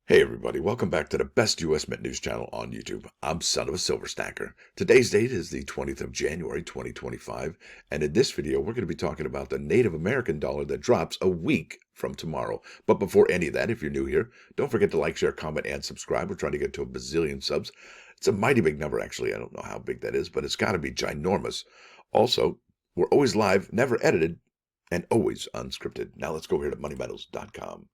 Hey everybody, welcome back to the best U.S. Mint news channel on YouTube. I'm Son of a Silver Stacker. Today's date is the 20th of January, 2025, and in this video we're going to be talking about the Native American dollar that drops a week from tomorrow. But before any of that, if you're new here, don't forget to like, share, comment, and subscribe. We're trying to get to a bazillion subs. It's a mighty big number, actually. I don't know how big that is, but it's got to be ginormous. Also, we're always live, never edited, and always unscripted. Now let's go here to moneymetals.com.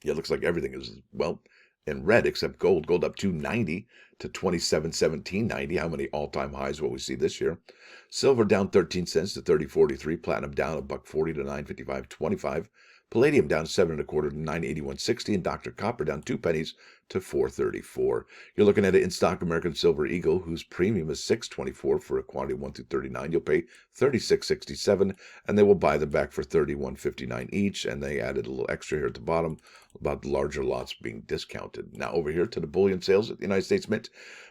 Yeah, it looks like everything is, well, in red except gold. Gold up 290 to 27.1790. How many all-time highs will we see this year? Silver down 13 cents to 30.43. Platinum down $1.40 to 955.25. Palladium down 7.25 to 981.60. And Dr. Copper down 2 pennies to 4.34. You're looking at an in-stock American Silver Eagle whose premium is 6.24 for a quantity of 1 through 39. You'll pay 36.67, and they will buy them back for 31.59 each. And they added a little extra here at the bottom about the larger lots being discounted. Now over here to the bullion sales at the United States Mint.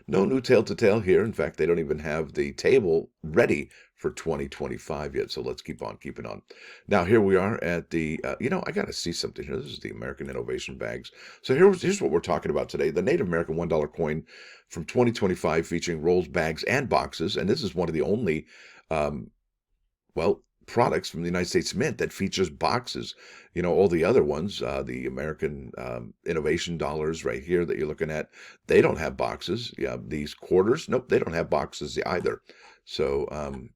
No new tail to tell here. In fact, they don't even have the table ready for 2025 yet. So let's keep on keeping on. Now here we are at the, I got to see something here. This is the American Innovation Bags. So here's what we're talking about today. The Native American $1 coin from 2025 featuring rolls, bags, and boxes. And this is one of the only, products from the United States Mint that features boxes. You know, all the other ones, the American Innovation dollars right here that you're looking at, they don't have boxes. Yeah, these quarters, nope, they don't have boxes either. So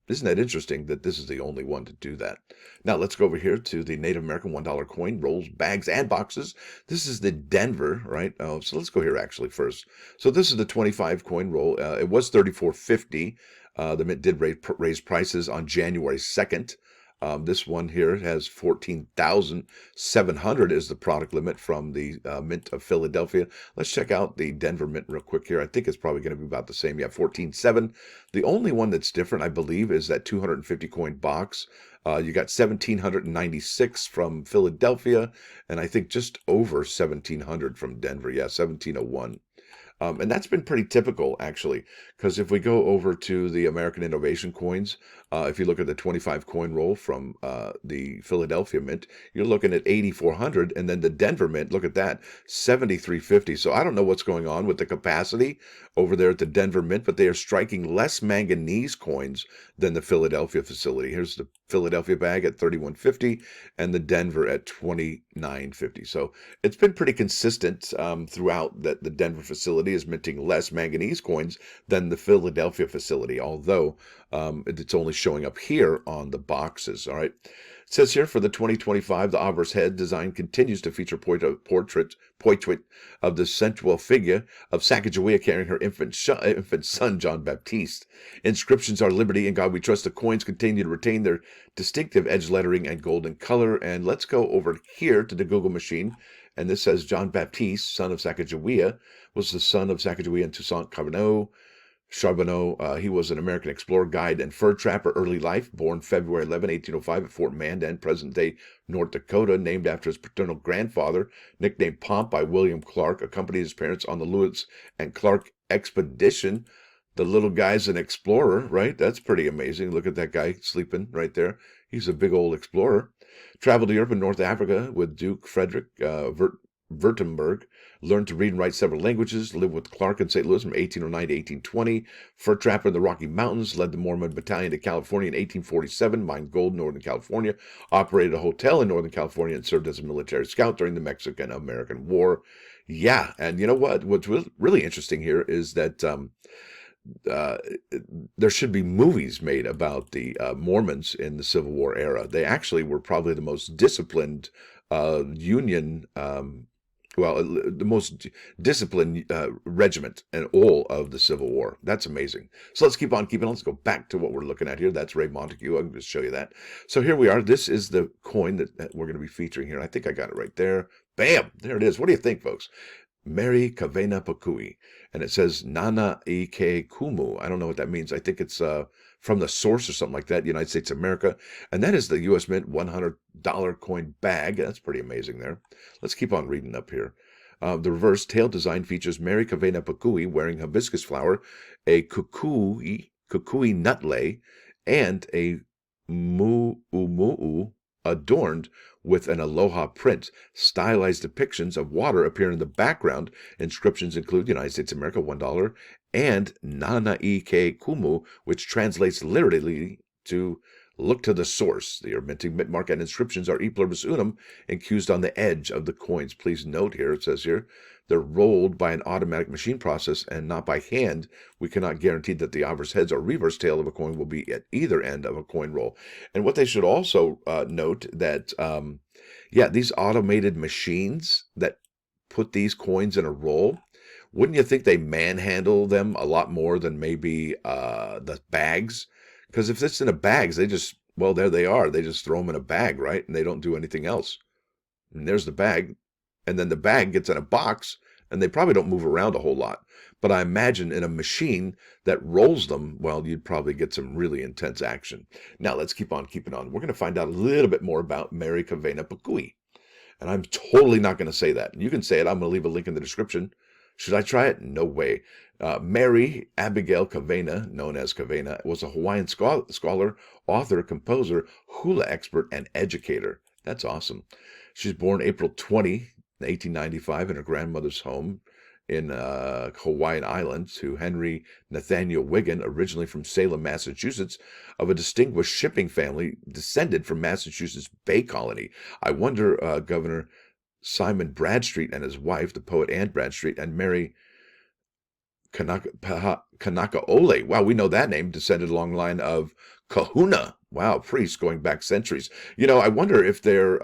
isn't that interesting that this is the only one to do that? Now let's go over here to the Native American $1 coin, rolls, bags, and boxes. This is the Denver, right? Oh, so let's go here actually first. So this is the 25 coin roll. It was $34.50. The Mint did raise prices on January 2nd. This one here has 14,700 is the product limit from the Mint of Philadelphia. Let's check out the Denver Mint real quick here. I think it's probably going to be about the same. Yeah, 14.7. The only one that's different, I believe, is that 250 coin box. You got 1,796 from Philadelphia, and I think just over 1,700 from Denver. Yeah, 1,701. And that's been pretty typical, actually, because if we go over to the American Innovation coins, if you look at the 25 coin roll from the Philadelphia Mint, you're looking at 8,400, and then the Denver Mint, look at that, 7,350. So I don't know what's going on with the capacity over there at the Denver Mint, but they are striking less manganese coins than the Philadelphia facility. Here's the Philadelphia bag at 31.50 and the Denver at 29.50. So it's been pretty consistent throughout that the Denver facility is minting less manganese coins than the Philadelphia facility, although it's only showing up here on the boxes. All right. It says here for the 2025, the obverse head design continues to feature portrait of the sensual figure of Sacagawea carrying her infant son, John Baptiste. Inscriptions are liberty and God we trust. The coins continue to retain their distinctive edge lettering and golden color. And let's go over here to the Google machine. And this says John Baptiste, son of Sacagawea, was the son of Sacagawea and Toussaint Charbonneau. He was an American explorer, guide, and fur trapper. Early life, born February 11, 1805 at Fort Mandan, present-day North Dakota, named after his paternal grandfather, nicknamed Pomp by William Clark, accompanied his parents on the Lewis and Clark expedition. The little guy's an explorer, right? That's pretty amazing. Look at that guy sleeping right there. He's a big old explorer. Traveled to Europe and North Africa with Duke Frederick Württemberg, learned to read and write several languages, lived with Clark in St. Louis from 1809 to 1820, fur trapper in the Rocky Mountains, led the Mormon Battalion to California in 1847, mined gold in Northern California, operated a hotel in Northern California, and served as a military scout during the Mexican-American War. Yeah, and you know what? What's really interesting here is that there should be movies made about the Mormons in the Civil War era. They actually were probably the most disciplined Union, the most disciplined regiment in all of the Civil War. That's amazing. So let's keep on keeping on. Let's go back to what we're looking at here. That's Ray Montague. I can just show you that. So here we are. This is the coin that we're going to be featuring here. I think I got it right there. Bam! There it is. What do you think, folks? Mary Kawena Pukui, and it says Nana Ike Kumu. I don't know what that means. I think it's from the source or something like that, United States of America. And that is the U.S. Mint $100 coin bag. That's pretty amazing there. Let's keep on reading up here. The reverse tail design features Mary Kawena Pukui wearing hibiscus flower, a kukui nut lei, and a mu'umu'u adorned with an aloha print. Stylized depictions of water appear in the background. Inscriptions include United States of America, $1, and Nanai ke Kumu, which translates literally to look to the source. The minting mint mark and inscriptions are e pluribus unum, infused on the edge of the coins. Please note here, it says here, they're rolled by an automatic machine process and not by hand. We cannot guarantee that the obverse heads or reverse tail of a coin will be at either end of a coin roll. And what they should also note that, these automated machines that put these coins in a roll, wouldn't you think they manhandle them a lot more than maybe the bags? Because if it's in a bag, they just, well, there they are. They just throw them in a bag, right? And they don't do anything else. And there's the bag. And then the bag gets in a box, and they probably don't move around a whole lot. But I imagine in a machine that rolls them, well, you'd probably get some really intense action. Now, let's keep on keeping on. We're going to find out a little bit more about Mary Kawena Pukui. And I'm totally not going to say that. You can say it. I'm going to leave a link in the description. Should I try it? No way. Mary Abigail Kawena, known as Kawena, was a Hawaiian scholar, author, composer, hula expert, and educator. That's awesome. She was born April 20, 1895, in her grandmother's home in Hawaiian Islands to Henry Nathaniel Wiggin, originally from Salem, Massachusetts, of a distinguished shipping family descended from Massachusetts Bay Colony. I wonder, Governor Simon Bradstreet and his wife, the poet Anne Bradstreet, and Mary Kanakaole. Wow, we know that name, descended along the line of Kahuna. Wow, priests going back centuries. I wonder if they're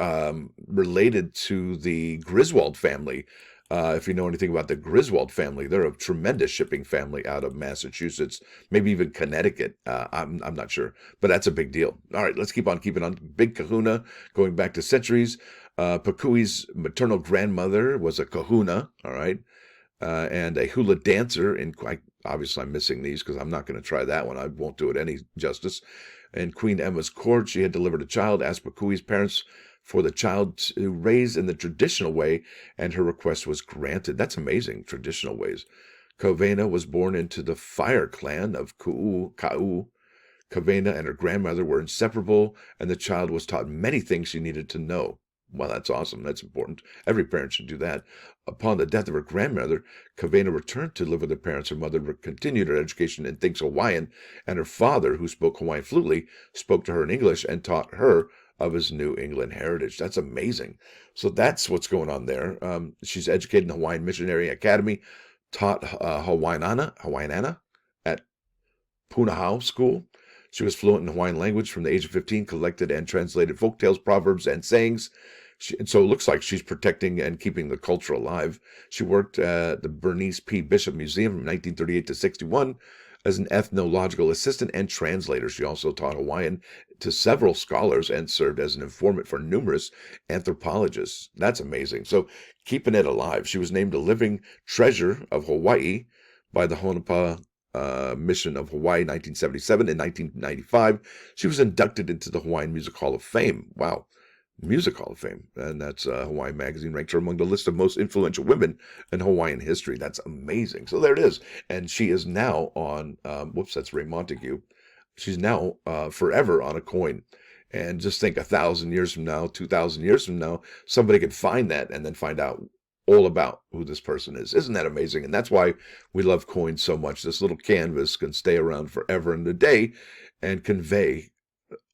related to the Griswold family. If you know anything about the Griswold family, they're a tremendous shipping family out of Massachusetts, maybe even Connecticut. I'm not sure, but that's a big deal. All right, let's keep on keeping on. Big Kahuna, going back to centuries. Pukui's maternal grandmother was a kahuna, all right, and a hula dancer. Obviously, I'm missing these because I'm not going to try that one. I won't do it any justice. In Queen Emma's court, she had delivered a child, asked Pukui's parents for the child to raise in the traditional way, and her request was granted. That's amazing, traditional ways. Kawena was born into the fire clan of Ka'u. Kawena and her grandmother were inseparable, and the child was taught many things she needed to know. Well, that's awesome. That's important. Every parent should do that. Upon the death of her grandmother, Kawena returned to live with her parents. Her mother continued her education in Things Hawaiian, and her father, who spoke Hawaiian fluently, spoke to her in English and taught her of his New England heritage. That's amazing. So that's what's going on there. She's educated in the Hawaiian Missionary Academy, taught Hawaiiana at Punahou School. She was fluent in Hawaiian language from the age of 15, collected and translated folktales, proverbs, and sayings. And so it looks like she's protecting and keeping the culture alive. She worked at the Bernice P. Bishop Museum from 1938 to 61 as an ethnological assistant and translator. She also taught Hawaiian to several scholars and served as an informant for numerous anthropologists. That's amazing. So keeping it alive. She was named a living treasure of Hawaii by the Honolulu Mission of Hawaii, 1977. In 1995, she was inducted into the Hawaiian Music Hall of Fame. Wow. Music Hall of Fame. And that's Hawaii Magazine ranked her among the list of most influential women in Hawaiian history. That's amazing. So there it is. And she is now on, that's Ray Montague. She's now forever on a coin. And just think 1,000 years from now, 2,000 years from now, somebody could find that and then find out all about who this person is. Isn't that amazing? And that's why we love coins so much. This little canvas can stay around forever and a day and convey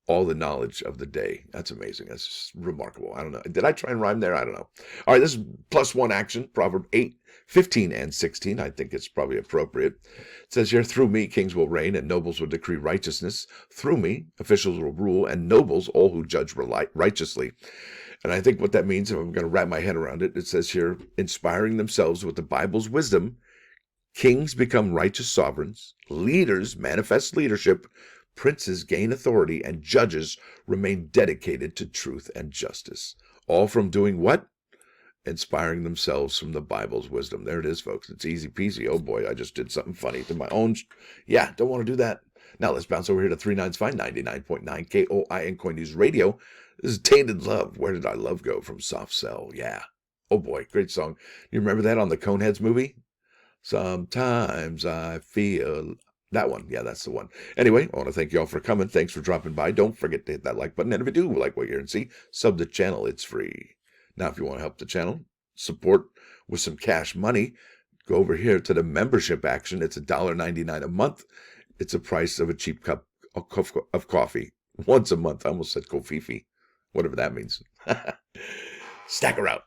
all the knowledge of the day. That's amazing. That's just remarkable. I don't know. Did I try and rhyme there? I don't know. All right, this is +1 action, Proverb 8, 15, and 16. I think it's probably appropriate. It says here, through me, kings will reign, and nobles will decree righteousness. Through me, officials will rule, and nobles, all who judge righteously. And I think what that means, if I'm going to wrap my head around it, it says here, inspiring themselves with the Bible's wisdom, kings become righteous sovereigns, leaders manifest leadership, princes gain authority, and judges remain dedicated to truth and justice. All from doing what? Inspiring themselves from the Bible's wisdom. There it is, folks. It's easy peasy. Oh boy, I just did something funny to my own. Yeah, don't want to do that. Now let's bounce over here to 39's 99.9 KOIN Coin News Radio. This is Tainted Love. Where Did Our Love Go? From Soft Cell. Yeah. Oh boy, great song. You remember that on the Coneheads movie? Sometimes I feel That one. Yeah, that's the one. Anyway, I want to thank you all for coming. Thanks for dropping by. Don't forget to hit that like button. And if you do like what you hear and see, sub the channel. It's free. Now, if you want to help the channel, support with some cash money, go over here to the membership action. It's $1.99 a month. It's the price of a cheap cup of coffee once a month. I almost said kofifi, whatever that means. Stacker out.